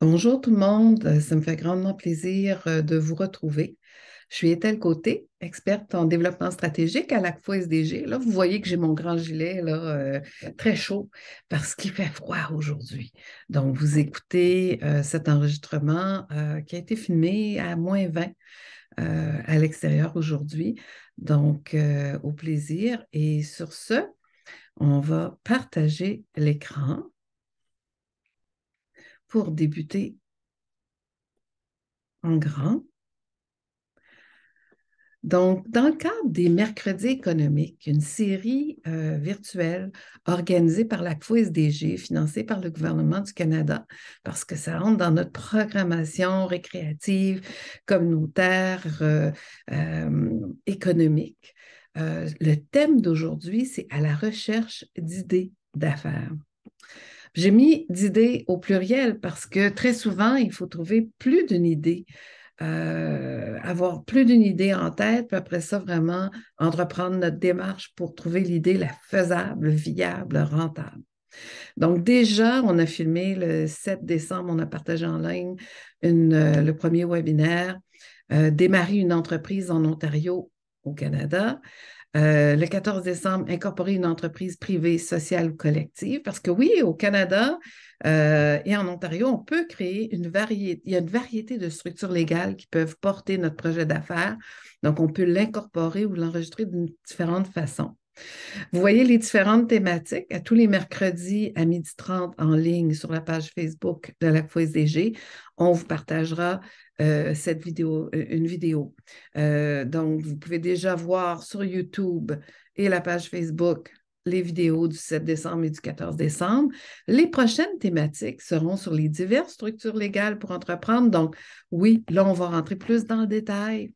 Bonjour tout le monde, ça me fait grandement plaisir de vous retrouver. Je suis Ethel Côté, experte en développement stratégique à l'ACFO SDG. Là, vous voyez que j'ai mon grand gilet là, très chaud parce qu'il fait froid aujourd'hui. Donc, vous écoutez cet enregistrement qui a été filmé à -20 à l'extérieur aujourd'hui. Donc, au plaisir. Et sur ce, on va partager l'écran pour débuter en grand. Donc, dans le cadre des mercredis économiques, une série virtuelle organisée par la SDG, financée par le gouvernement du Canada, parce que ça rentre dans notre programmation récréative, communautaire, économique. Le thème d'aujourd'hui, c'est à la recherche d'idées d'affaires. J'ai mis d'idées au pluriel parce que très souvent, il faut trouver plus d'une idée, avoir plus d'une idée en tête, puis après ça, vraiment entreprendre notre démarche pour trouver l'idée la faisable, viable, rentable. Donc déjà, on a filmé le 7 décembre, on a partagé en ligne le premier webinaire, Démarrer une entreprise en Ontario, au Canada. Le 14 décembre, incorporer une entreprise privée, sociale ou collective. Parce que oui, au Canada et en Ontario, on peut créer une variété, il y a une variété de structures légales qui peuvent porter notre projet d'affaires. Donc, on peut l'incorporer ou l'enregistrer d'une différente façon. Vous voyez les différentes thématiques à tous les mercredis à 12h30 en ligne sur la page Facebook de la FOSDG. On vous partagera une vidéo. Donc, vous pouvez déjà voir sur YouTube et la page Facebook les vidéos du 7 décembre et du 14 décembre. Les prochaines thématiques seront sur les diverses structures légales pour entreprendre. Donc, oui, là, on va rentrer plus dans le détail.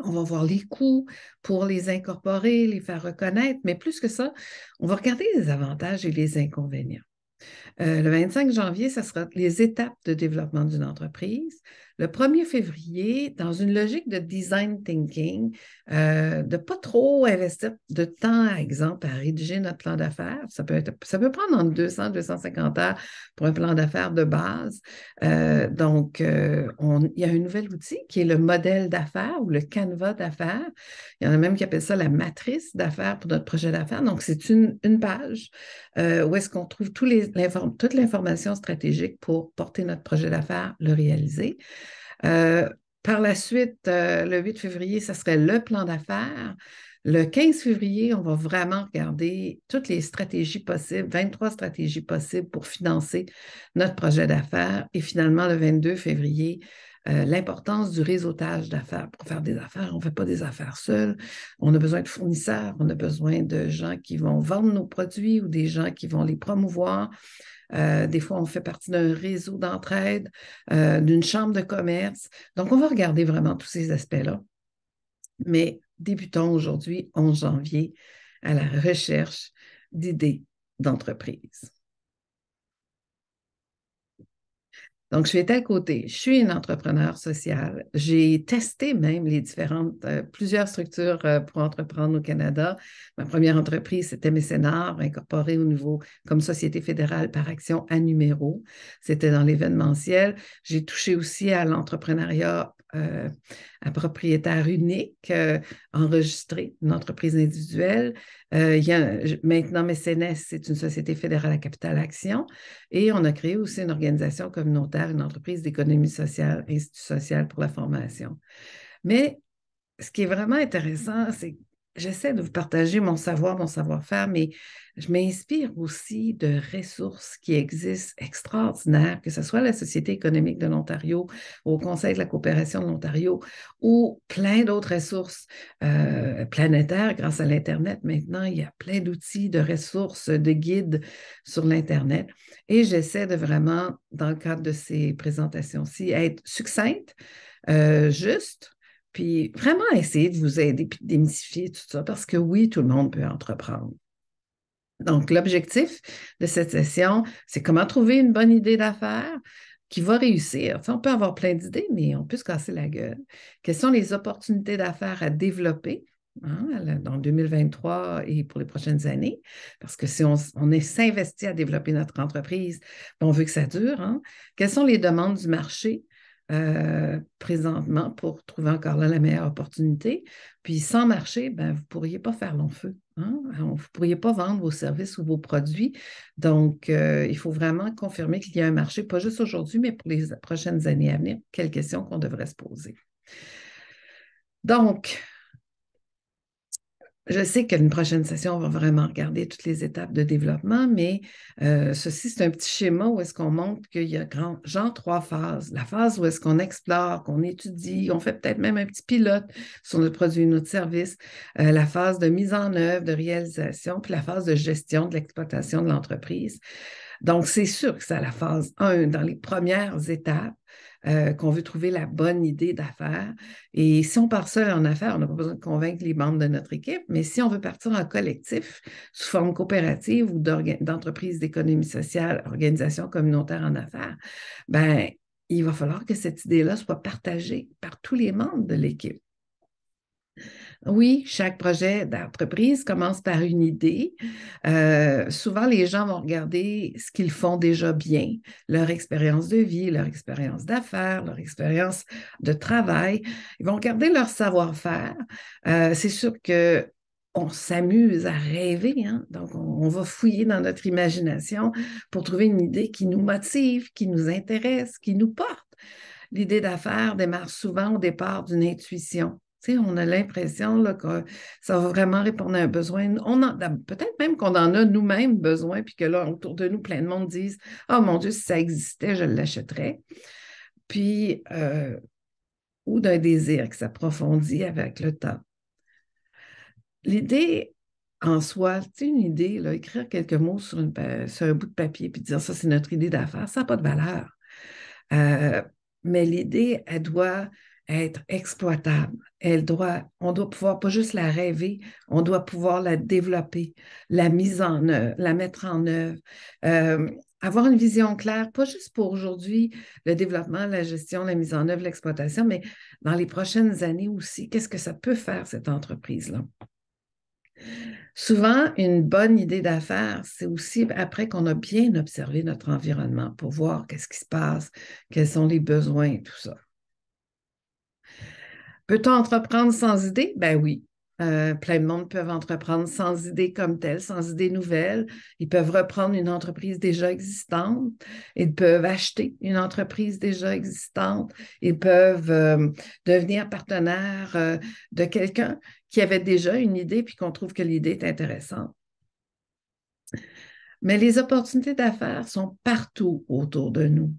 On va voir les coûts pour les incorporer, les faire reconnaître, mais plus que ça, on va regarder les avantages et les inconvénients. Le 25 janvier, ça sera les étapes de développement d'une entreprise. Le 1er février, dans une logique de design thinking, de ne pas trop investir de temps, par exemple, à rédiger notre plan d'affaires. Ça peut prendre entre 200 et 250 heures pour un plan d'affaires de base. Il y a un nouvel outil qui est le modèle d'affaires ou le canevas d'affaires. Il y en a même qui appellent ça la matrice d'affaires pour notre projet d'affaires. Donc, c'est une page où est-ce qu'on trouve toute l'information stratégique pour porter notre projet d'affaires, le réaliser. Euh, Par la suite, le 8 février, ça serait le plan d'affaires. Le 15 février, on va vraiment regarder toutes les stratégies possibles, 23 stratégies possibles pour financer notre projet d'affaires. Et finalement, le 22 février, l'importance du réseautage d'affaires. Pour faire des affaires, on ne fait pas des affaires seuls. On a besoin de fournisseurs, on a besoin de gens qui vont vendre nos produits ou des gens qui vont les promouvoir. Des fois, on fait partie d'un réseau d'entraide, d'une chambre de commerce. Donc, on va regarder vraiment tous ces aspects-là. Mais débutons aujourd'hui, 11 janvier, à la recherche d'idées d'entreprise. Donc, je suis à côté. Je suis une entrepreneur sociale. J'ai testé même plusieurs structures pour entreprendre au Canada. Ma première entreprise, c'était Mécénard, incorporée au niveau comme société fédérale par action à numéro. C'était dans l'événementiel. J'ai touché aussi à l'entrepreneuriat à propriétaire unique, enregistré, une entreprise individuelle. Maintenant, Mécénès, c'est une société fédérale à capital action. Et on a créé aussi une organisation communautaire, une entreprise d'économie sociale, Institut social pour la formation. Mais ce qui est vraiment intéressant, c'est que j'essaie de vous partager mon savoir, mon savoir-faire, mais je m'inspire aussi de ressources qui existent extraordinaires, que ce soit la Société économique de l'Ontario, au Conseil de la coopération de l'Ontario, ou plein d'autres ressources planétaires grâce à l'Internet. Maintenant, il y a plein d'outils, de ressources, de guides sur l'Internet. Et j'essaie de vraiment, dans le cadre de ces présentations-ci, être succincte, juste, puis vraiment essayer de vous aider puis de démystifier tout ça, parce que oui, tout le monde peut entreprendre. Donc, l'objectif de cette session, c'est comment trouver une bonne idée d'affaires qui va réussir. Tu sais, on peut avoir plein d'idées, mais on peut se casser la gueule. Quelles sont les opportunités d'affaires à développer hein, dans 2023 et pour les prochaines années, parce que si on s'investit à développer notre entreprise, on veut que ça dure, hein. Quelles sont les demandes du marché présentement pour trouver encore là la meilleure opportunité? Puis sans marché, ben, vous ne pourriez pas faire long feu, hein. Vous ne pourriez pas vendre vos services ou vos produits. Donc, il faut vraiment confirmer qu'il y a un marché, pas juste aujourd'hui, mais pour les prochaines années à venir. Quelles questions qu'on devrait se poser? Donc, je sais qu'une prochaine session, on va vraiment regarder toutes les étapes de développement, mais ceci, c'est un petit schéma où est-ce qu'on montre qu'il y a genre trois phases. La phase où est-ce qu'on explore, qu'on étudie, on fait peut-être même un petit pilote sur notre produit ou notre service, la phase de mise en œuvre, de réalisation, puis la phase de gestion de l'exploitation de l'entreprise. Donc, c'est sûr que c'est à la phase 1, dans les premières étapes, qu'on veut trouver la bonne idée d'affaires. Et si on part seul en affaires, on n'a pas besoin de convaincre les membres de notre équipe, mais si on veut partir en collectif, sous forme coopérative ou d'entreprise d'économie sociale, organisation communautaire en affaires, ben, il va falloir que cette idée-là soit partagée par tous les membres de l'équipe. Oui, chaque projet d'entreprise commence par une idée. Souvent, les gens vont regarder ce qu'ils font déjà bien, leur expérience de vie, leur expérience d'affaires, leur expérience de travail. Ils vont regarder leur savoir-faire. C'est sûr que on s'amuse à rêver, hein? Donc, on va fouiller dans notre imagination pour trouver une idée qui nous motive, qui nous intéresse, qui nous porte. L'idée d'affaires démarre souvent au départ d'une intuition. Tu sais, on a l'impression là, que ça va vraiment répondre à un besoin. Peut-être même qu'on en a nous-mêmes besoin, puis que là, autour de nous, plein de monde disent oh mon Dieu, si ça existait, je l'achèterais. Puis, ou d'un désir qui s'approfondit avec le temps. L'idée en soi, tu sais, une idée, là, écrire quelques mots sur un bout de papier, puis dire ça, c'est notre idée d'affaires, ça n'a pas de valeur. Mais l'idée, elle doit être exploitable. On doit pouvoir pas juste la rêver, on doit pouvoir la développer, la mise en œuvre, la mettre en œuvre. Avoir une vision claire, pas juste pour aujourd'hui, le développement, la gestion, la mise en œuvre, l'exploitation, mais dans les prochaines années aussi, qu'est-ce que ça peut faire, cette entreprise-là? Souvent, une bonne idée d'affaires, c'est aussi après qu'on a bien observé notre environnement pour voir qu'est-ce qui se passe, quels sont les besoins, tout ça. Peut-on entreprendre sans idée? Ben oui. Plein de monde peuvent entreprendre sans idée comme telle, sans idée nouvelle. Ils peuvent reprendre une entreprise déjà existante. Ils peuvent acheter une entreprise déjà existante. Ils peuvent devenir partenaire de quelqu'un qui avait déjà une idée puis qu'on trouve que l'idée est intéressante. Mais les opportunités d'affaires sont partout autour de nous.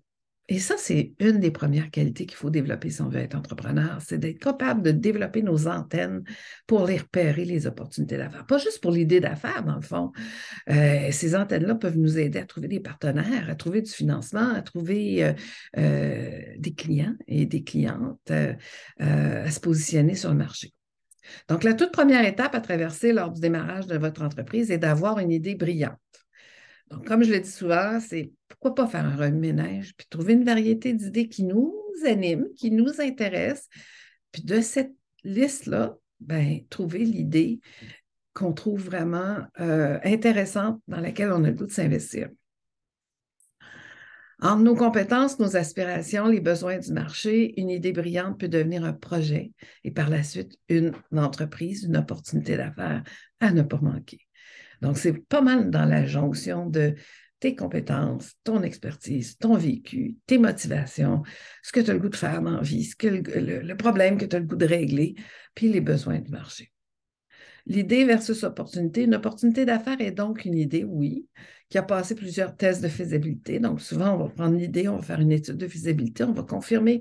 Et ça, c'est une des premières qualités qu'il faut développer si on veut être entrepreneur, c'est d'être capable de développer nos antennes pour les repérer, les opportunités d'affaires. Pas juste pour l'idée d'affaires, dans le fond. Ces antennes-là peuvent nous aider à trouver des partenaires, à trouver du financement, à trouver des clients et des clientes, à se positionner sur le marché. Donc, la toute première étape à traverser lors du démarrage de votre entreprise est d'avoir une idée brillante. Donc, comme je le dis souvent, c'est pourquoi pas faire un remue-ménage, puis trouver une variété d'idées qui nous animent, qui nous intéressent, puis de cette liste-là, ben, trouver l'idée qu'on trouve vraiment intéressante, dans laquelle on a le goût de s'investir. Entre nos compétences, nos aspirations, les besoins du marché, une idée brillante peut devenir un projet et par la suite une entreprise, une opportunité d'affaires à ne pas manquer. Donc, c'est pas mal dans la jonction de tes compétences, ton expertise, ton vécu, tes motivations, ce que tu as le goût de faire dans la vie, le problème que tu as le goût de régler, puis les besoins du marché. L'idée versus opportunité. Une opportunité d'affaires est donc une idée, oui, qui a passé plusieurs tests de faisabilité. Donc, souvent, on va prendre l'idée, on va faire une étude de faisabilité, on va confirmer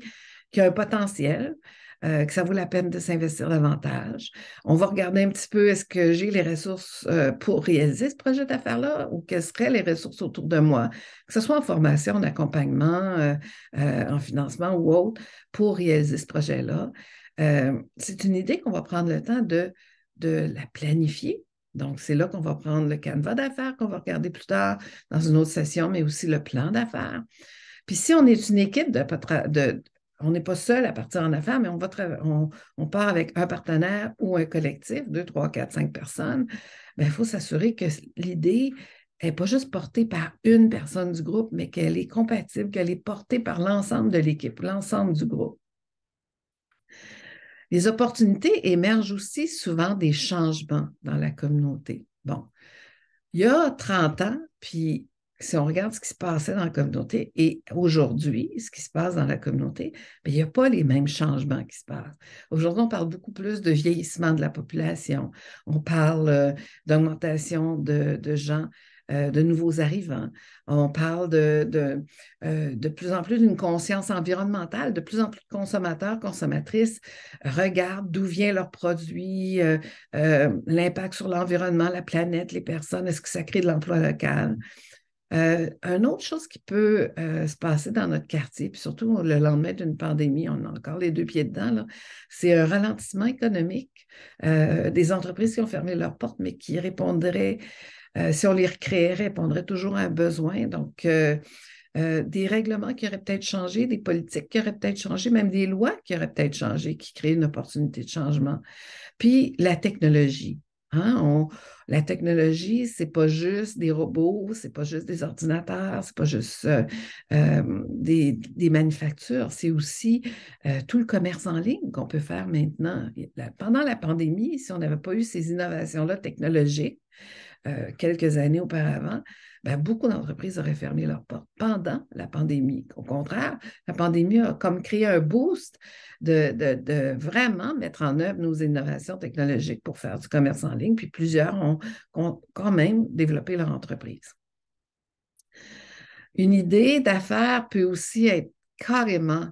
qu'il y a un potentiel, que ça vaut la peine de s'investir davantage. On va regarder un petit peu, est-ce que j'ai les ressources pour réaliser ce projet d'affaires-là ou quelles seraient les ressources autour de moi, que ce soit en formation, en accompagnement, en financement ou autre, pour réaliser ce projet-là. C'est une idée qu'on va prendre le temps de la planifier. Donc, c'est là qu'on va prendre le canevas d'affaires qu'on va regarder plus tard dans une autre session, mais aussi le plan d'affaires. Puis si on est une équipe on n'est pas seul à partir en affaires, mais on part avec un partenaire ou un collectif, 2, 3, 4, 5 personnes. Bien, il faut s'assurer que l'idée n'est pas juste portée par une personne du groupe, mais qu'elle est compatible, qu'elle est portée par l'ensemble de l'équipe, l'ensemble du groupe. Les opportunités émergent aussi souvent des changements dans la communauté. Bon, il y a 30 ans, puis si on regarde ce qui se passait dans la communauté et aujourd'hui, ce qui se passe dans la communauté, bien, il n'y a pas les mêmes changements qui se passent. Aujourd'hui, on parle beaucoup plus de vieillissement de la population. On parle d'augmentation de gens, de nouveaux arrivants. On parle de plus en plus d'une conscience environnementale. De plus en plus de consommateurs, consommatrices regardent d'où vient leur produit, l'impact sur l'environnement, la planète, les personnes, est-ce que ça crée de l'emploi local? Une autre chose qui peut se passer dans notre quartier, puis surtout le lendemain d'une pandémie, on a encore les deux pieds dedans, là, c'est un ralentissement économique des entreprises qui ont fermé leurs portes, mais qui répondraient, si on les recréait, répondraient toujours à un besoin. Donc, des règlements qui auraient peut-être changé, des politiques qui auraient peut-être changé, même des lois qui auraient peut-être changé, qui créent une opportunité de changement. Puis la technologie. Hein, la technologie, c'est pas juste des robots, c'est pas juste des ordinateurs, c'est pas juste des manufactures, c'est aussi tout le commerce en ligne qu'on peut faire maintenant. Pendant la pandémie, si on n'avait pas eu ces innovations-là technologiques, quelques années auparavant, ben, beaucoup d'entreprises auraient fermé leurs portes pendant la pandémie. Au contraire, la pandémie a comme créé un boost de vraiment mettre en œuvre nos innovations technologiques pour faire du commerce en ligne, puis plusieurs ont quand même développé leur entreprise. Une idée d'affaires peut aussi être carrément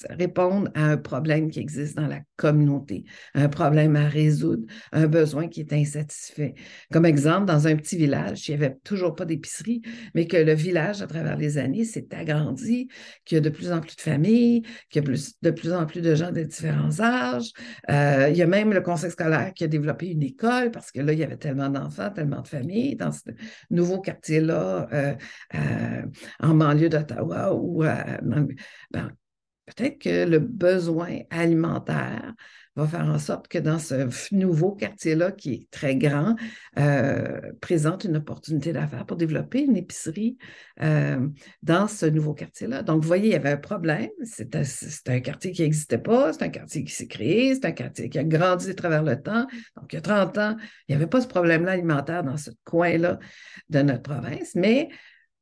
répondre à un problème qui existe dans la communauté, un problème à résoudre, un besoin qui est insatisfait. Comme exemple, dans un petit village, il n'y avait toujours pas d'épicerie, mais que le village, à travers les années, s'est agrandi, qu'il y a de plus en plus de familles, qu'il y a de plus en plus de gens de différents âges. Il y a même le conseil scolaire qui a développé une école parce que là, il y avait tellement d'enfants, tellement de familles dans ce nouveau quartier-là, en banlieue d'Ottawa ou ben, peut-être que le besoin alimentaire va faire en sorte que dans ce nouveau quartier-là, qui est très grand, présente une opportunité d'affaires pour développer une épicerie dans ce nouveau quartier-là. Donc, vous voyez, il y avait un problème. C'est un quartier qui n'existait pas, c'est un quartier qui s'est créé, c'est un quartier qui a grandi à travers le temps. Donc, il y a 30 ans, il n'y avait pas ce problème-là alimentaire dans ce coin-là de notre province, mais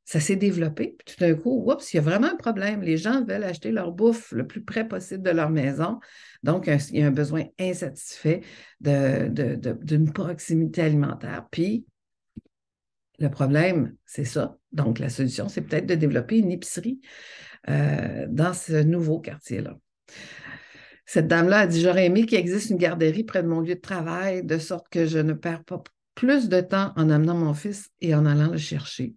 ça s'est développé. Puis tout d'un coup, oups, il y a vraiment un problème. Les gens veulent acheter leur bouffe le plus près possible de leur maison. Donc, il y a un besoin insatisfait d'une proximité alimentaire. Puis, le problème, c'est ça. Donc, la solution, c'est peut-être de développer une épicerie dans ce nouveau quartier-là. Cette dame-là a dit, j'aurais aimé qu'il existe une garderie près de mon lieu de travail, de sorte que je ne perds pas plus de temps en amenant mon fils et en allant le chercher.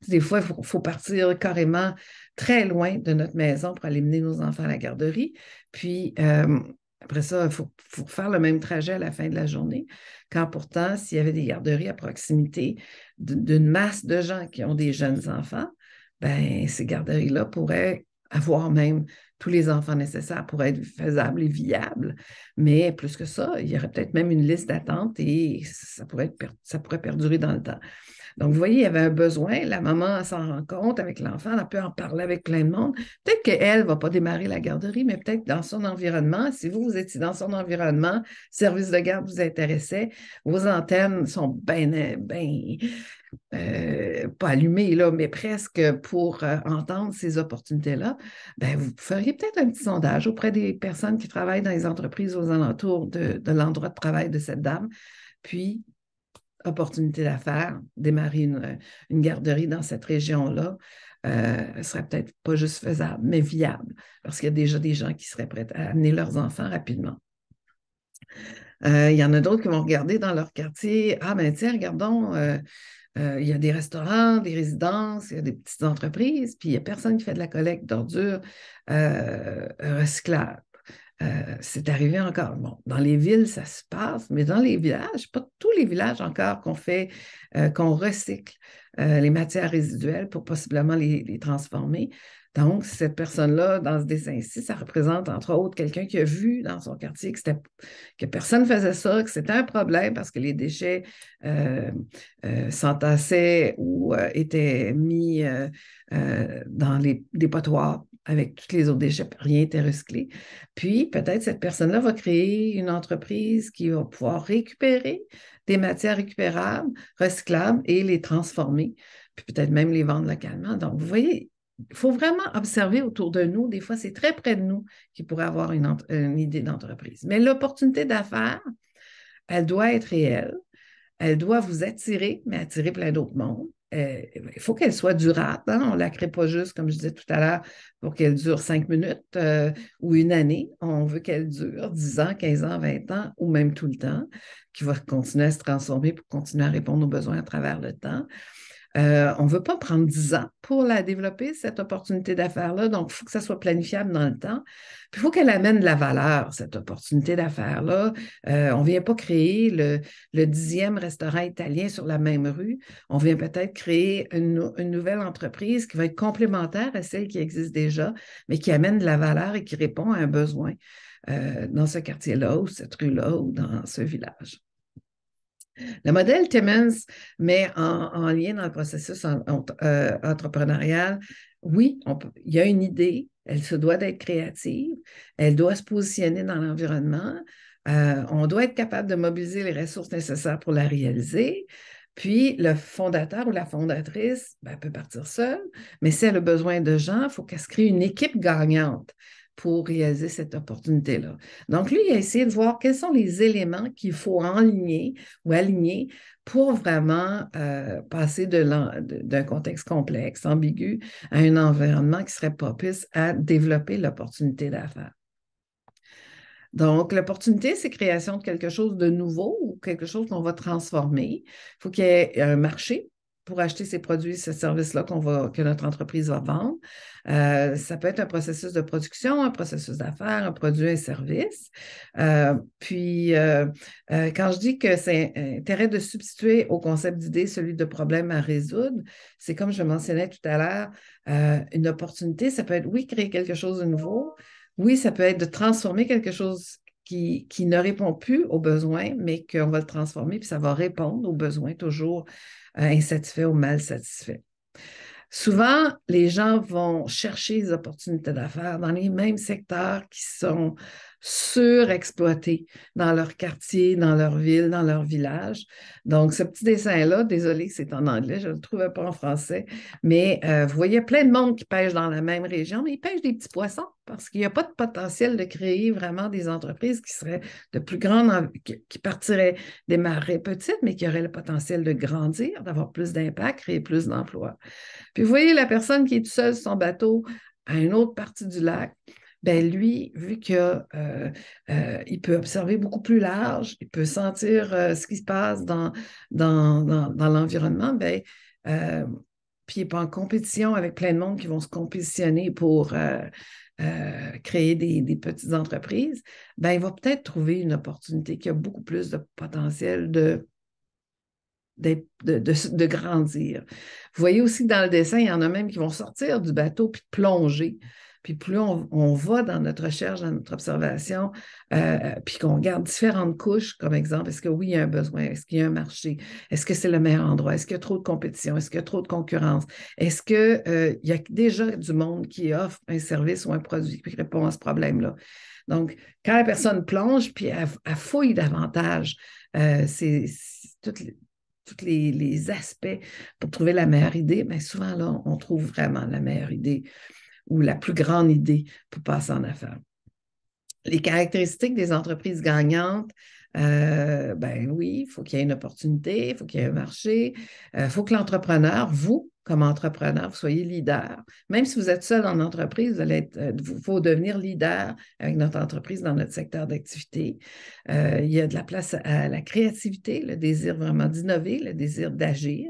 Des fois, il faut partir carrément très loin de notre maison pour aller mener nos enfants à la garderie. Puis, après ça, il faut faire le même trajet à la fin de la journée. Quand pourtant, s'il y avait des garderies à proximité d'une masse de gens qui ont des jeunes enfants, ben ces garderies-là pourraient avoir même tous les enfants nécessaires pour être faisables et viables. Mais plus que ça, il y aurait peut-être même une liste d'attente et ça pourrait perdurer dans le temps. Donc, vous voyez, il y avait un besoin. La maman s'en rend compte avec l'enfant, elle peut en parler avec plein de monde. Peut-être qu'elle ne va pas démarrer la garderie, mais peut-être dans son environnement. Si vous étiez dans son environnement, service de garde vous intéressait, vos antennes sont pas allumées, là, mais presque pour entendre ces opportunités-là, ben, vous feriez peut-être un petit sondage auprès des personnes qui travaillent dans les entreprises aux alentours de l'endroit de travail de cette dame. Puis, opportunité d'affaires, démarrer une garderie dans cette région-là, serait peut-être pas juste faisable, mais viable, parce qu'il y a déjà des gens qui seraient prêts à amener leurs enfants rapidement. Il y en a d'autres qui vont regarder dans leur quartier, ah ben tiens, regardons, il y a des restaurants, des résidences, il y a des petites entreprises, puis il n'y a personne qui fait de la collecte d'ordures recyclables. c'est arrivé encore. Bon, dans les villes, ça se passe, mais dans les villages, pas tous les villages encore qu'on recycle les matières résiduelles pour possiblement les transformer. Donc, cette personne-là, dans ce dessin-ci, ça représente entre autres quelqu'un qui a vu dans son quartier que personne ne faisait ça, que c'était un problème parce que les déchets s'entassaient ou étaient mis dans les dépotoirs avec tous les autres déchets, rien n'était recyclé. Puis, peut-être cette personne-là va créer une entreprise qui va pouvoir récupérer des matières récupérables, recyclables et les transformer, puis peut-être même les vendre localement. Donc, vous voyez, il faut vraiment observer autour de nous. Des fois, c'est très près de nous qui pourrait avoir une idée d'entreprise. Mais l'opportunité d'affaires, elle doit être réelle. Elle doit vous attirer, mais attirer plein d'autres mondes. Il faut qu'elle soit durable. Hein? On ne la crée pas juste, comme je disais tout à l'heure, pour qu'elle dure 5 minutes ou une année. On veut qu'elle dure 10 ans, 15 ans, 20 ans ou même tout le temps, qui va continuer à se transformer pour continuer à répondre aux besoins à travers le temps. On ne veut pas prendre 10 ans pour la développer, cette opportunité d'affaires-là. Donc, il faut que ça soit planifiable dans le temps. Puis, il faut qu'elle amène de la valeur, cette opportunité d'affaires-là. On ne vient pas créer le 10e restaurant italien sur la même rue. On vient peut-être créer une nouvelle entreprise qui va être complémentaire à celle qui existe déjà, mais qui amène de la valeur et qui répond à un besoin dans ce quartier-là ou cette rue-là ou dans ce village. Le modèle Timmins met en lien dans le processus entrepreneurial, oui, il y a une idée, elle se doit d'être créative, elle doit se positionner dans l'environnement, on doit être capable de mobiliser les ressources nécessaires pour la réaliser. Puis, le fondateur ou la fondatrice peut partir seule, mais si elle a besoin de gens, il faut qu'elle se crée une équipe gagnante pour réaliser cette opportunité-là. Donc, lui, il a essayé de voir quels sont les éléments qu'il faut enligner ou aligner pour vraiment passer d'un contexte complexe, ambigu, à un environnement qui serait propice à développer l'opportunité d'affaires. Donc, l'opportunité, c'est création de quelque chose de nouveau ou quelque chose qu'on va transformer. Il faut qu'il y ait un marché pour acheter ces produits, ces services-là que notre entreprise va vendre. Ça peut être un processus de production, un processus d'affaires, un produit, un service. Quand je dis que c'est intérêt de substituer au concept d'idée celui de problème à résoudre, c'est comme je mentionnais tout à l'heure, une opportunité, ça peut être, oui, créer quelque chose de nouveau. Oui, ça peut être de transformer quelque chose qui ne répond plus aux besoins, mais qu'on va le transformer, puis ça va répondre aux besoins toujours insatisfaits ou mal satisfaits. Souvent, les gens vont chercher des opportunités d'affaires dans les mêmes secteurs qui sont surexploités dans leur quartier, dans leur ville, dans leur village. Donc, ce petit dessin-là, désolé que c'est en anglais, je ne le trouvais pas en français, mais vous voyez plein de monde qui pêche dans la même région, mais ils pêchent des petits poissons parce qu'il n'y a pas de potentiel de créer vraiment des entreprises qui seraient de plus grandes, qui partiraient des marées petites, mais qui auraient le potentiel de grandir, d'avoir plus d'impact, créer plus d'emplois. Puis vous voyez la personne qui est toute seule sur son bateau à une autre partie du lac, ben lui, vu qu'il peut observer beaucoup plus large, il peut sentir ce qui se passe dans l'environnement, puis il n'est pas en compétition avec plein de monde qui vont se compétitionner pour créer des petites entreprises, ben il va peut-être trouver une opportunité qui a beaucoup plus de potentiel de grandir. Vous voyez aussi que dans le dessin, il y en a même qui vont sortir du bateau puis plonger. Puis plus on va dans notre recherche, dans notre observation, puis qu'on regarde différentes couches, comme exemple, est-ce que oui, il y a un besoin? Est-ce qu'il y a un marché? Est-ce que c'est le meilleur endroit? Est-ce qu'il y a trop de compétition? Est-ce qu'il y a trop de concurrence? Est-ce qu'il y a déjà du monde qui offre un service ou un produit qui répond à ce problème-là? Donc, quand la personne plonge, puis elle fouille davantage, c'est tous les aspects pour trouver la meilleure idée, mais souvent, là, on trouve vraiment la meilleure idée ou la plus grande idée pour passer en affaires. Les caractéristiques des entreprises gagnantes, ben oui, il faut qu'il y ait une opportunité, il faut qu'il y ait un marché, il faut que l'entrepreneur, vous, comme entrepreneur, vous soyez leader. Même si vous êtes seul en entreprise, il faut devenir leader avec notre entreprise dans notre secteur d'activité. Il y a de la place à la créativité, le désir vraiment d'innover, le désir d'agir.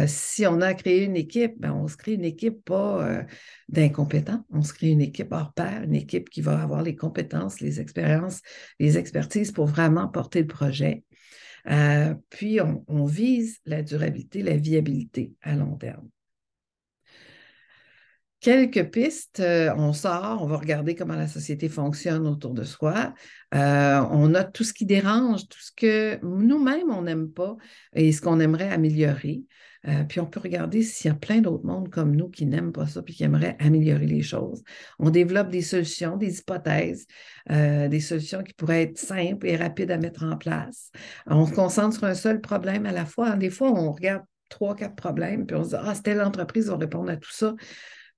Si on a créé une équipe, ben, on se crée une équipe pas d'incompétents, on se crée une équipe hors pair, une équipe qui va avoir les compétences, les expériences, les expertises pour vraiment porter le projet. Puis, on vise la durabilité, la viabilité à long terme. Quelques pistes, on sort, on va regarder comment la société fonctionne autour de soi. On note tout ce qui dérange, tout ce que nous-mêmes, on n'aime pas et ce qu'on aimerait améliorer. Puis on peut regarder s'il y a plein d'autres mondes comme nous qui n'aiment pas ça puis qui aimeraient améliorer les choses. On développe des solutions, des hypothèses, des solutions qui pourraient être simples et rapides à mettre en place. On se concentre sur un seul problème à la fois. Des fois, on regarde 3, 4 problèmes, puis on se dit, ah, c'est telle entreprise va répondre à tout ça.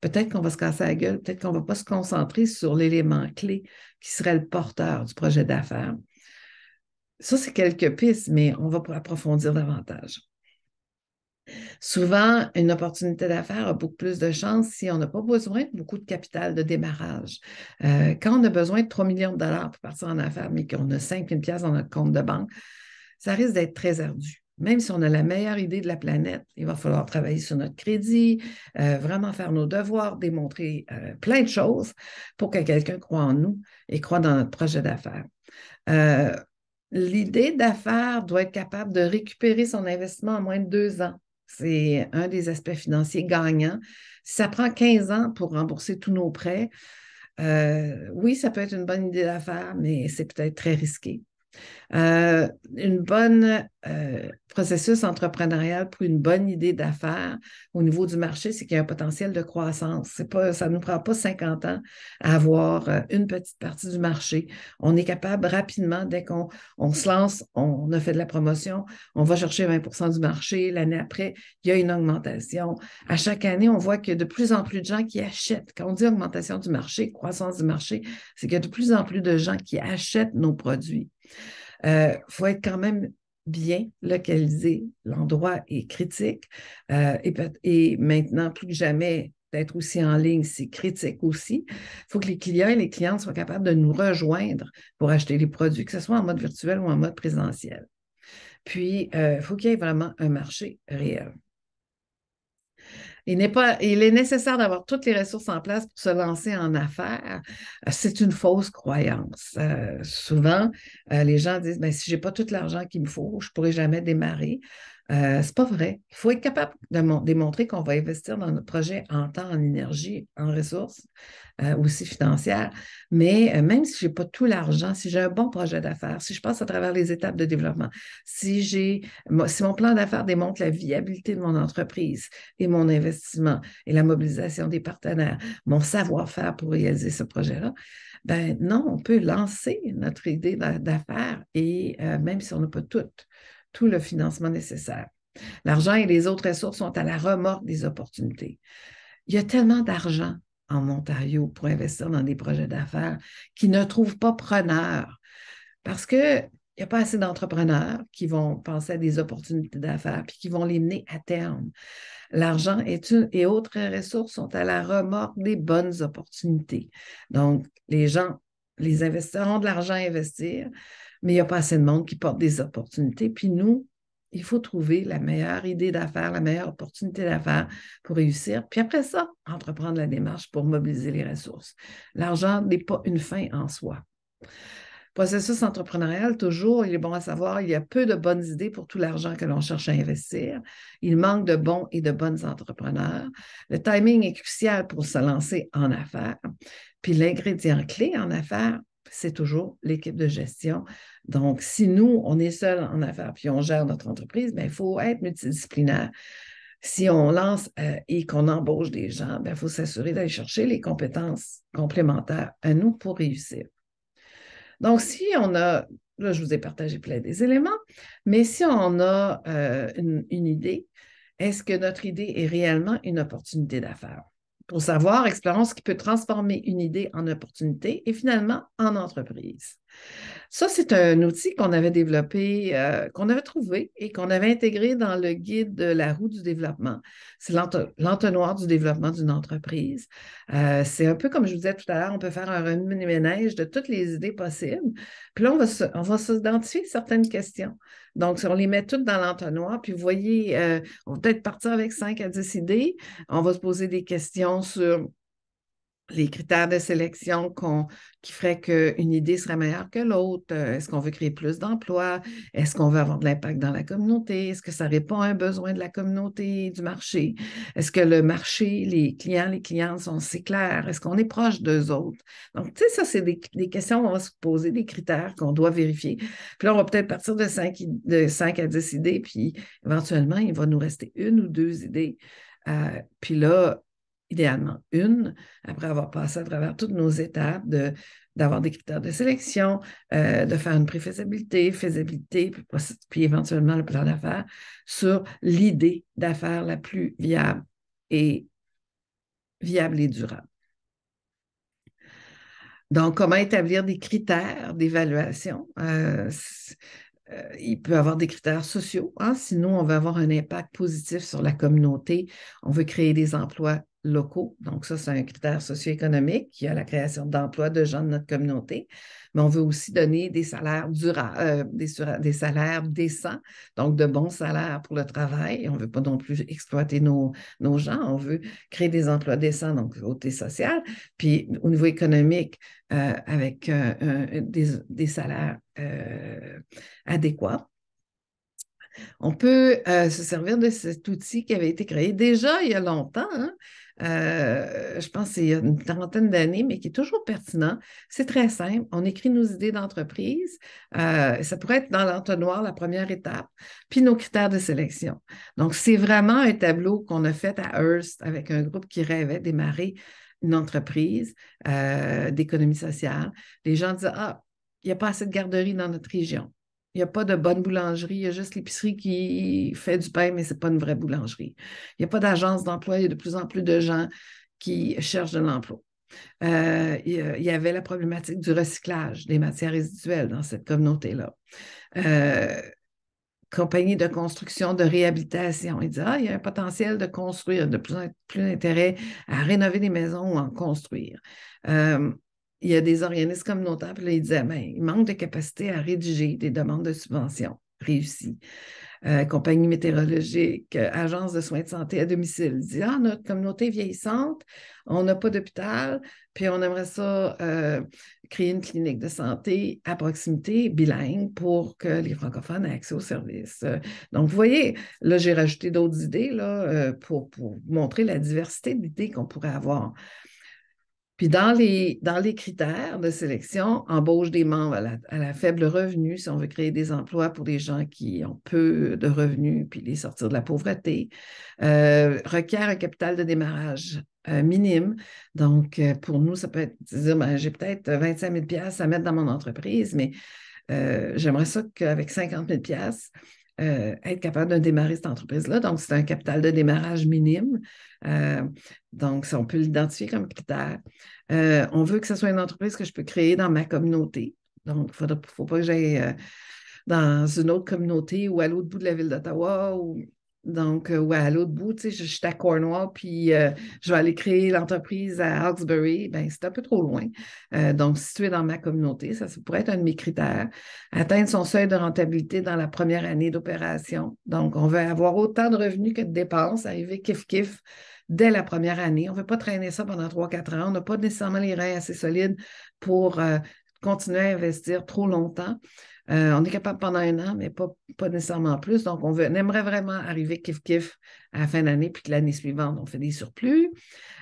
Peut-être qu'on va se casser la gueule, peut-être qu'on ne va pas se concentrer sur l'élément clé qui serait le porteur du projet d'affaires. Ça, c'est quelques pistes, mais on va approfondir davantage. Souvent, une opportunité d'affaires a beaucoup plus de chances si on n'a pas besoin de beaucoup de capital de démarrage. Quand on a besoin de 3 millions de dollars pour partir en affaires, mais qu'on a 5 000 $ dans notre compte de banque, ça risque d'être très ardu. Même si on a la meilleure idée de la planète, il va falloir travailler sur notre crédit, vraiment faire nos devoirs, démontrer plein de choses pour que quelqu'un croie en nous et croie dans notre projet d'affaires. L'idée d'affaires doit être capable de récupérer son investissement en moins de 2 ans. C'est un des aspects financiers gagnants. Si ça prend 15 ans pour rembourser tous nos prêts, oui, ça peut être une bonne idée d'affaires, mais c'est peut-être très risqué. Une bonne processus entrepreneurial pour une bonne idée d'affaires au niveau du marché, c'est qu'il y a un potentiel de croissance. Ça ne nous prend pas 50 ans à avoir une petite partie du marché. On est capable rapidement, dès qu'on se lance, on a fait de la promotion, on va chercher 20 % du marché. L'année après, il y a une augmentation. À chaque année, on voit qu'il y a de plus en plus de gens qui achètent. Quand on dit augmentation du marché, croissance du marché, c'est qu'il y a de plus en plus de gens qui achètent nos produits. Faut être quand même bien localisé. L'endroit est critique. Et maintenant, plus que jamais, d'être aussi en ligne, c'est critique aussi. Il faut que les clients et les clientes soient capables de nous rejoindre pour acheter les produits, que ce soit en mode virtuel ou en mode présentiel. Puis, il faut qu'il y ait vraiment un marché réel. Il est nécessaire d'avoir toutes les ressources en place pour se lancer en affaires. C'est une fausse croyance. Souvent, les gens disent, ben, si je n'ai pas tout l'argent qu'il me faut, je ne pourrai jamais démarrer. C'est pas vrai. Il faut être capable de démontrer qu'on va investir dans notre projet en temps, en énergie, en ressources, aussi financières. Mais même si je n'ai pas tout l'argent, si j'ai un bon projet d'affaires, si je passe à travers les étapes de développement, si mon plan d'affaires démontre la viabilité de mon entreprise et mon investissement et la mobilisation des partenaires, mon savoir-faire pour réaliser ce projet-là, ben non, on peut lancer notre idée d'affaires et même si on n'a pas tout le financement nécessaire. L'argent et les autres ressources sont à la remorque des opportunités. Il y a tellement d'argent en Ontario pour investir dans des projets d'affaires qui ne trouvent pas preneurs parce qu'il n'y a pas assez d'entrepreneurs qui vont penser à des opportunités d'affaires puis qui vont les mener à terme. L'argent et autres ressources sont à la remorque des bonnes opportunités. Donc, les investisseurs ont de l'argent à investir, mais il n'y a pas assez de monde qui porte des opportunités. Puis nous, il faut trouver la meilleure idée d'affaires, la meilleure opportunité d'affaires pour réussir. Puis après ça, entreprendre la démarche pour mobiliser les ressources. L'argent n'est pas une fin en soi. Processus entrepreneurial, toujours, il est bon à savoir, il y a peu de bonnes idées pour tout l'argent que l'on cherche à investir. Il manque de bons et de bonnes entrepreneurs. Le timing est crucial pour se lancer en affaires. Puis l'ingrédient clé en affaires, c'est toujours l'équipe de gestion. Donc, si nous, on est seul en affaires puis on gère notre entreprise, bien, il faut être multidisciplinaire. Si on lance et qu'on embauche des gens, il faut s'assurer d'aller chercher les compétences complémentaires à nous pour réussir. Donc, si on a, là, je vous ai partagé plein des éléments, mais si on a une idée, est-ce que notre idée est réellement une opportunité d'affaires? Pour savoir, explorons ce qui peut transformer une idée en opportunité et finalement en entreprise. Ça, c'est un outil qu'on avait développé, qu'on avait trouvé et qu'on avait intégré dans le guide de la roue du développement. C'est l'entonnoir du développement d'une entreprise. C'est un peu comme je vous disais tout à l'heure, on peut faire un remue-ménage de toutes les idées possibles. Puis là, on va s'identifier certaines questions. Donc, on les met toutes dans l'entonnoir, puis vous voyez, on va peut-être partir avec 5 à 10 idées. On va se poser des questions sur les critères de sélection qui feraient qu'une idée serait meilleure que l'autre. Est-ce qu'on veut créer plus d'emplois? Est-ce qu'on veut avoir de l'impact dans la communauté? Est-ce que ça répond à un besoin de la communauté, du marché? Est-ce que le marché, les clientes sont assez clairs? Est-ce qu'on est proche d'eux autres? Donc, tu sais, ça, c'est des questions qu'on va se poser, des critères qu'on doit vérifier. Puis là, on va peut-être partir de 5 à 10 idées, puis éventuellement, il va nous rester une ou deux idées. Puis là, idéalement une, après avoir passé à travers toutes nos étapes, d'avoir des critères de sélection, de faire une préfaisabilité, faisabilité, puis éventuellement le plan d'affaires sur l'idée d'affaires la plus viable et durable. Donc, comment établir des critères d'évaluation? Il peut y avoir des critères sociaux, hein? Sinon, on veut avoir un impact positif sur la communauté. On veut créer des emplois locaux. Donc, ça, c'est un critère socio-économique qui a la création d'emplois de gens de notre communauté. Mais on veut aussi donner des salaires durables, des salaires décents, donc de bons salaires pour le travail. On ne veut pas non plus exploiter nos gens. On veut créer des emplois décents, donc côté social. Puis, au niveau économique, avec des salaires adéquats. On peut se servir de cet outil qui avait été créé déjà il y a longtemps, hein? Je pense qu'il y a une trentaine d'années, mais qui est toujours pertinent. C'est très simple. On écrit nos idées d'entreprise. Ça pourrait être dans l'entonnoir, la première étape, puis nos critères de sélection. Donc, c'est vraiment un tableau qu'on a fait à Hearst avec un groupe qui rêvait de démarrer une entreprise d'économie sociale. Les gens disaient, ah, il n'y a pas assez de garderies dans notre région. Il n'y a pas de bonne boulangerie, il y a juste l'épicerie qui fait du pain, mais ce n'est pas une vraie boulangerie. Il n'y a pas d'agence d'emploi, il y a de plus en plus de gens qui cherchent de l'emploi. Il y avait la problématique du recyclage des matières résiduelles dans cette communauté-là. Compagnie de construction, de réhabilitation. Il dit, ah, il y a un potentiel de construire, de plus en plus d'intérêt à rénover des maisons ou en construire. Il y a des organismes communautaires, puis là, il disait, ben, il manque de capacité à rédiger des demandes de subventions réussies. Compagnie météorologique, agence de soins de santé à domicile. Il dit, ah, notre communauté vieillissante, on n'a pas d'hôpital, puis on aimerait ça créer une clinique de santé à proximité, bilingue, pour que les francophones aient accès aux services. Donc, vous voyez, là, j'ai rajouté d'autres idées là, pour montrer la diversité d'idées qu'on pourrait avoir. Puis dans les critères de sélection, embauche des membres à la faible revenu, si on veut créer des emplois pour des gens qui ont peu de revenus, puis les sortir de la pauvreté, requiert un capital de démarrage minime. Donc, pour nous, ça peut être dire, ben, j'ai peut-être 25 000 à mettre dans mon entreprise, mais j'aimerais ça qu'avec 50 000 être capable de démarrer cette entreprise-là. Donc, c'est un capital de démarrage minime. Donc, ça, on peut l'identifier comme critère. On veut que ce soit une entreprise que je peux créer dans ma communauté. Donc, il ne faut pas que j'aille dans une autre communauté ou à l'autre bout de la ville d'Ottawa ou à l'autre bout, tu sais, je suis à Cornwall, puis je vais aller créer l'entreprise à Hawkesbury, ben c'est un peu trop loin. Donc, situé dans ma communauté, ça pourrait être un de mes critères. Atteindre son seuil de rentabilité dans la première année d'opération. Donc, on veut avoir autant de revenus que de dépenses, arriver kiff-kiff dès la première année. On ne veut pas traîner ça pendant 3-4 ans. On n'a pas nécessairement les reins assez solides pour continuer à investir trop longtemps. On est capable pendant 1 an, mais pas nécessairement plus. Donc, on aimerait vraiment arriver kiff-kiff à la fin d'année, puis que l'année suivante, on fait des surplus.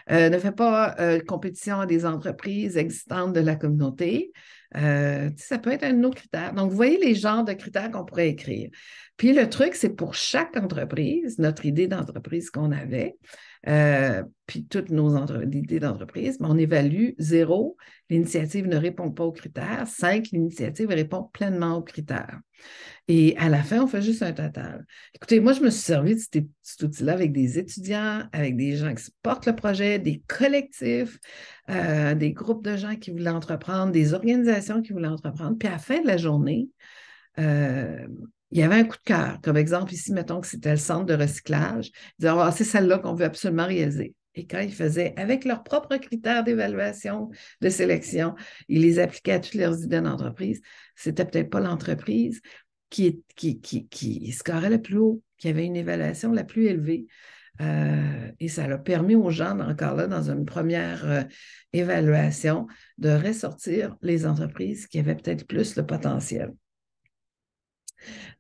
Ne fait pas compétition à des entreprises existantes de la communauté. Ça peut être un de nos critères. Donc, vous voyez les genres de critères qu'on pourrait écrire. Puis, le truc, c'est pour chaque entreprise, notre idée d'entreprise qu'on avait, puis toutes nos idées d'entreprise, mais on évalue 0, l'initiative ne répond pas aux critères, 5, l'initiative répond pleinement aux critères. Et à la fin, on fait juste un total. Écoutez, moi, je me suis servi de cet outil-là avec des étudiants, avec des gens qui portent le projet, des collectifs, des groupes de gens qui voulaient entreprendre, des organisations qui voulaient entreprendre. Puis à la fin de la journée, il y avait un coup de cœur. Comme exemple, ici, mettons que c'était le centre de recyclage. Ils disaient, ah, c'est celle-là qu'on veut absolument réaliser. Et quand ils faisaient, avec leurs propres critères d'évaluation, de sélection, ils les appliquaient à toutes leurs idées d'entreprise, c'était peut-être pas l'entreprise qui scorait le plus haut, qui avait une évaluation la plus élevée. Et ça a permis aux gens, encore là, dans une première évaluation, de ressortir les entreprises qui avaient peut-être plus le potentiel.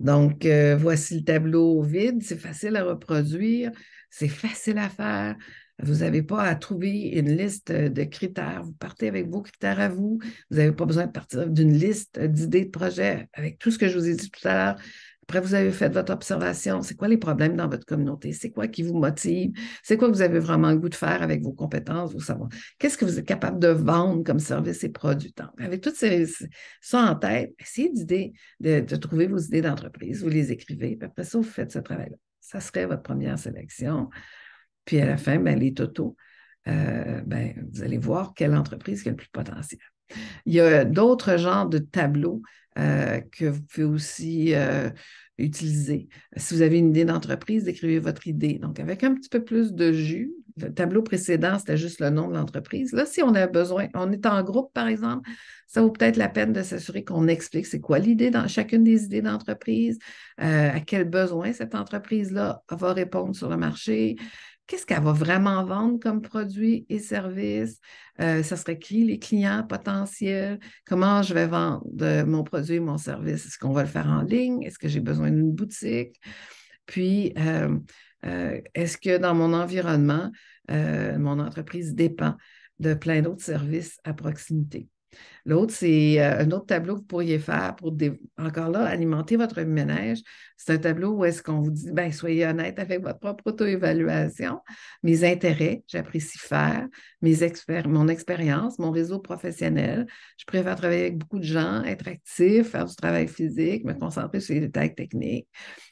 Donc, voici le tableau vide. C'est facile à reproduire, c'est facile à faire. Vous n'avez pas à trouver une liste de critères. Vous partez avec vos critères à vous. Vous n'avez pas besoin de partir d'une liste d'idées de projets avec tout ce que je vous ai dit tout à l'heure. Après, vous avez fait votre observation. C'est quoi les problèmes dans votre communauté? C'est quoi qui vous motive? C'est quoi que vous avez vraiment le goût de faire avec vos compétences, vos savoirs? Qu'est-ce que vous êtes capable de vendre comme service et produit? Avec tout ça en tête, essayez de trouver vos idées d'entreprise. Vous les écrivez. Puis après ça, vous faites ce travail-là. Ça serait votre première sélection. Puis à la fin, ben, les totaux, vous allez voir quelle entreprise qui a le plus de potentiel. Il y a d'autres genres de tableaux que vous pouvez aussi utiliser. Si vous avez une idée d'entreprise, décrivez votre idée. Donc, avec un petit peu plus de jus, le tableau précédent, c'était juste le nom de l'entreprise. Là, si on a besoin, on est en groupe, par exemple, ça vaut peut-être la peine de s'assurer qu'on explique c'est quoi l'idée dans chacune des idées d'entreprise, à quel besoin cette entreprise-là va répondre sur le marché. Qu'est-ce qu'elle va vraiment vendre comme produits et services? Ça serait qui les clients potentiels? Comment je vais vendre mon produit et mon service? Est-ce qu'on va le faire en ligne? Est-ce que j'ai besoin d'une boutique? Puis, est-ce que dans mon environnement, mon entreprise dépend de plein d'autres services à proximité? L'autre, c'est un autre tableau que vous pourriez faire pour, encore là, alimenter votre ménage. C'est un tableau où est-ce qu'on vous dit, ben, soyez honnête avec votre propre auto-évaluation, mes intérêts, j'apprécie faire, mon expérience, mon réseau professionnel. Je préfère travailler avec beaucoup de gens, être actif, faire du travail physique, me concentrer sur les détails techniques.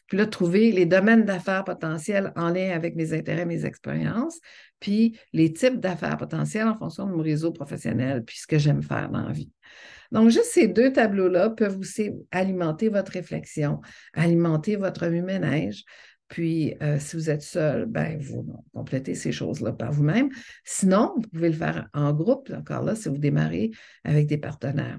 Puis là, trouver les domaines d'affaires potentiels en lien avec mes intérêts, mes expériences, puis les types d'affaires potentielles en fonction de mon réseau professionnel, puis ce que j'aime faire dans la vie. Donc, juste ces deux tableaux-là peuvent aussi alimenter votre réflexion, alimenter votre ménage. Puis, si vous êtes seul, ben, vous complétez ces choses-là par vous-même. Sinon, vous pouvez le faire en groupe, encore là, si vous démarrez avec des partenaires.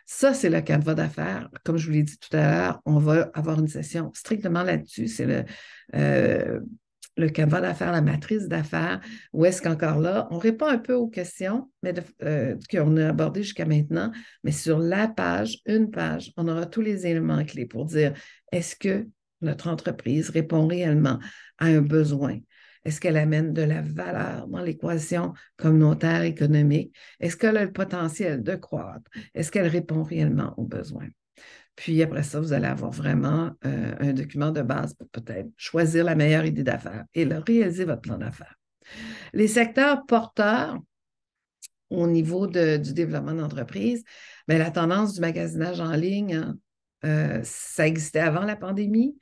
Ça, c'est le canevas d'affaires. Comme je vous l'ai dit tout à l'heure, on va avoir une session strictement là-dessus. C'est le canevas d'affaires, la matrice d'affaires, où est-ce qu'encore là, on répond un peu aux questions qu'on a abordées jusqu'à maintenant, mais sur la page, une page, on aura tous les éléments clés pour dire est-ce que notre entreprise répond réellement à un besoin? Est-ce qu'elle amène de la valeur dans l'équation communautaire économique? Est-ce qu'elle a le potentiel de croître? Est-ce qu'elle répond réellement aux besoins? Puis après ça, vous allez avoir vraiment un document de base pour peut-être choisir la meilleure idée d'affaires et réaliser votre plan d'affaires. Les secteurs porteurs au niveau du développement d'entreprise, bien, la tendance du magasinage en ligne, hein, ça existait avant la pandémie.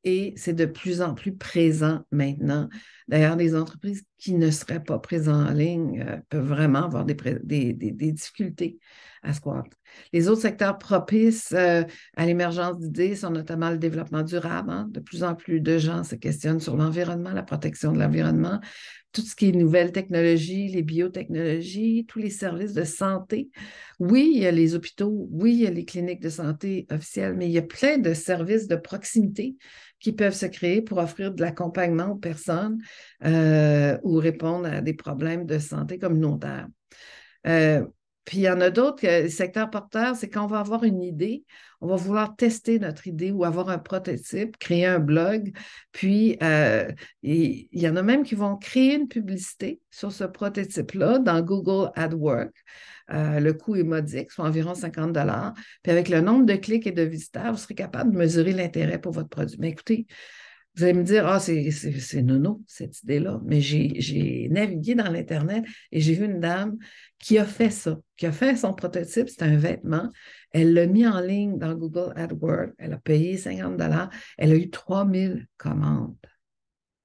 Et c'est de plus en plus présent maintenant. D'ailleurs, des entreprises qui ne seraient pas présentes en ligne peuvent vraiment avoir des difficultés à se croître. Les autres secteurs propices à l'émergence d'idées sont notamment le développement durable. Hein. De plus en plus de gens se questionnent sur l'environnement, la protection de l'environnement, tout ce qui est nouvelles technologies, les biotechnologies, tous les services de santé. Oui, il y a les hôpitaux, oui, il y a les cliniques de santé officielles, mais il y a plein de services de proximité qui peuvent se créer pour offrir de l'accompagnement aux personnes ou répondre à des problèmes de santé communautaire. Puis il y en a d'autres, secteurs porteurs, c'est quand on va avoir une idée, on va vouloir tester notre idée ou avoir un prototype, créer un blog, puis il y en a même qui vont créer une publicité sur ce prototype-là dans Google AdWords. Le coût est modique, soit environ 50 $. Puis avec le nombre de clics et de visiteurs, vous serez capable de mesurer l'intérêt pour votre produit. Mais écoutez, Vous allez me dire, ah, c'est nono, cette idée-là. Mais j'ai navigué dans l'Internet et j'ai vu une dame qui a fait ça, qui a fait son prototype, c'est un vêtement. Elle l'a mis en ligne dans Google AdWords. Elle a payé 50 $. Elle a eu 3 000 commandes.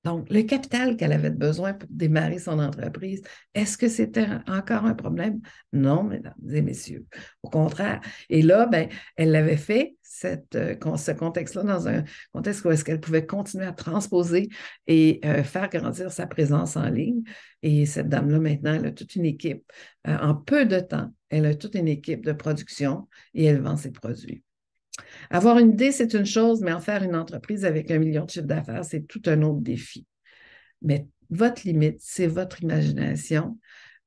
Donc, le capital qu'elle avait besoin pour démarrer son entreprise, est-ce que c'était encore un problème? Non, mesdames et messieurs. Au contraire. Et là, ben, elle l'avait fait, ce contexte-là, dans un contexte où est-ce qu'elle pouvait continuer à transposer et faire grandir sa présence en ligne. Et cette dame-là, maintenant, elle a toute une équipe. En peu de temps, elle a toute une équipe de production et elle vend ses produits. Avoir une idée, c'est une chose, mais en faire une entreprise avec 1 million de chiffre d'affaires, c'est tout un autre défi. Mais votre limite, c'est votre imagination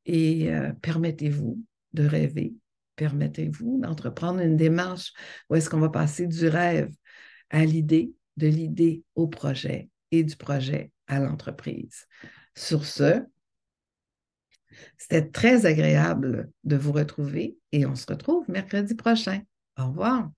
et permettez-vous de rêver, permettez-vous d'entreprendre une démarche où est-ce qu'on va passer du rêve à l'idée, de l'idée au projet et du projet à l'entreprise. Sur ce, c'était très agréable de vous retrouver et on se retrouve mercredi prochain. Au revoir.